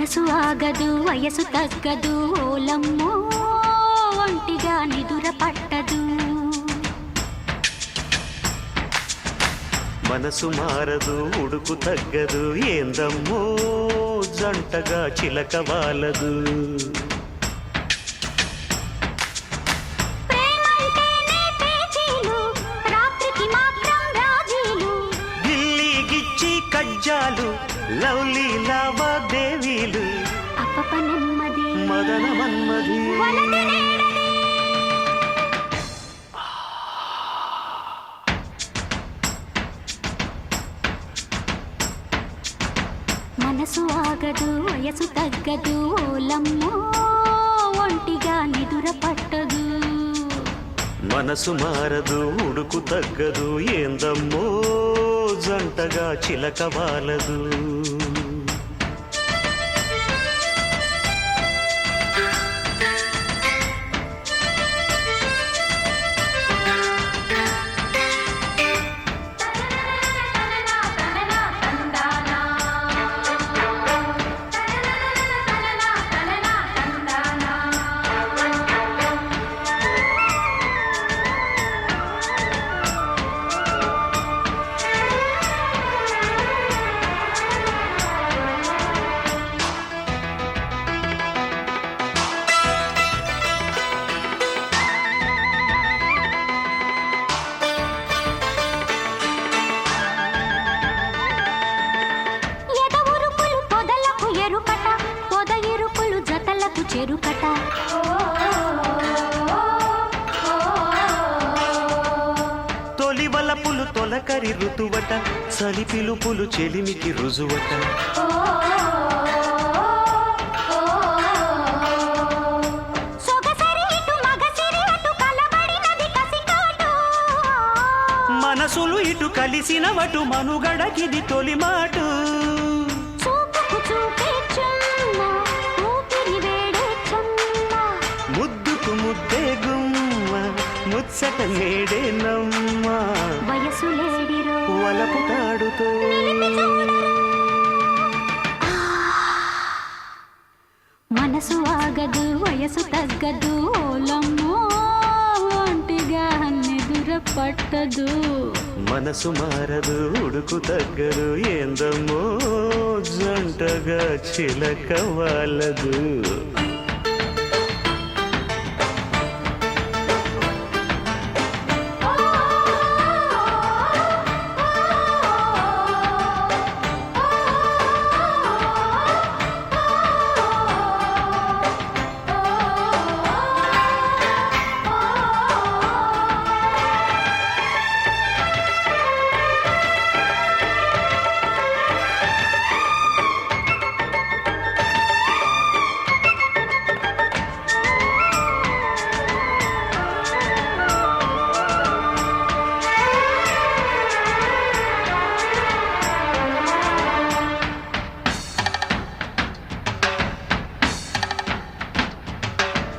మనసు ఆగదు వయసు తగ్గదు ఓలమ్మో ఒంటిగా నిదుర పట్టదు. మనసు మారదు ఉడుకు తగ్గదు ఏందమ్మో జంటగా చిలక వాలదు. గిల్లి కజ్జాలు లవ్లీ లావాదేవీలు అప్పప నెమ్మది మదన మన్మది. మనసు ఆగదు వయసు తగ్గదు ఓలమ్మో ఒంటిగా నిదుర పట్టదు. మనసు మారదు ఉడుకు తగ్గదు ఏందమ్మో జంటగా చిలక వాలదు. చెరుకట తొలి వలపులు తొలకరి ఋతువట చలి పిలుపులు చెలిమికి రుజువట. మనసులు ఇటు కలిసినవటు మనుగడకిది తొలి మాటు. ముద్దే గుమ్మ ముచ్చట నేడే నమ్మ వయసు లేడిరో వలపు తాడుతో. మనసు ఆగదు వయసు తగ్గదు ఓలమ్మో ఒంటిగా నిదుర పట్టదు. మనసు మారదు ఉడుకు తగ్గదు ఏందమ్మో జంటగా చిలక వాలదు.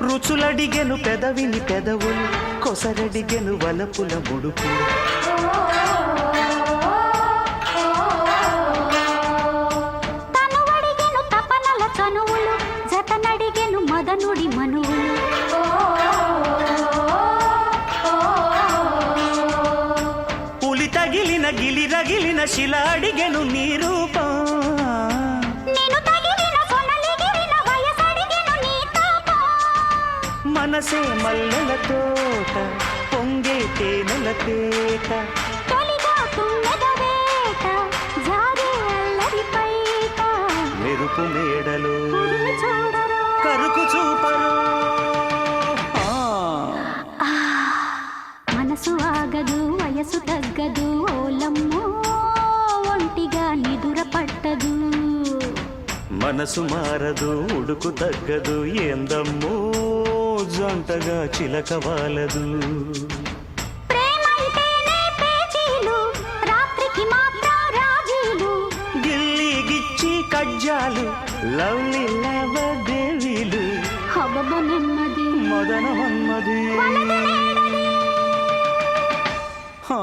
రుచులడిగెను పెదవిని పెదవులు కొసరడిగెను వలపుల ముడుపులు. తనువడిగెను తపనల చనువులు జతనడిగెను మదనుడి మనువులు. పులి తగిలిన గిలి రగిలిన శిల అడిగెను నీ రూపం. మనసే మల్లెల తోట పొంగే తేనెల తేట. మెరుపు మేడలు కరుకు చూపరు. మనసు ఆగదు వయసు తగ్గదు ఓలమ్మో ఒంటిగా నిదుర పట్టదు. మనసు మారదు ఉడుకు తగ్గదు ఏందమ్మో జంటగా చిలక వాలదు. గిల్లి గిచ్చి కజ్జాలు లవ్లీ లావాదేవీలు అబ్బబ్బ నెమ్మది మదన మన్మది. ha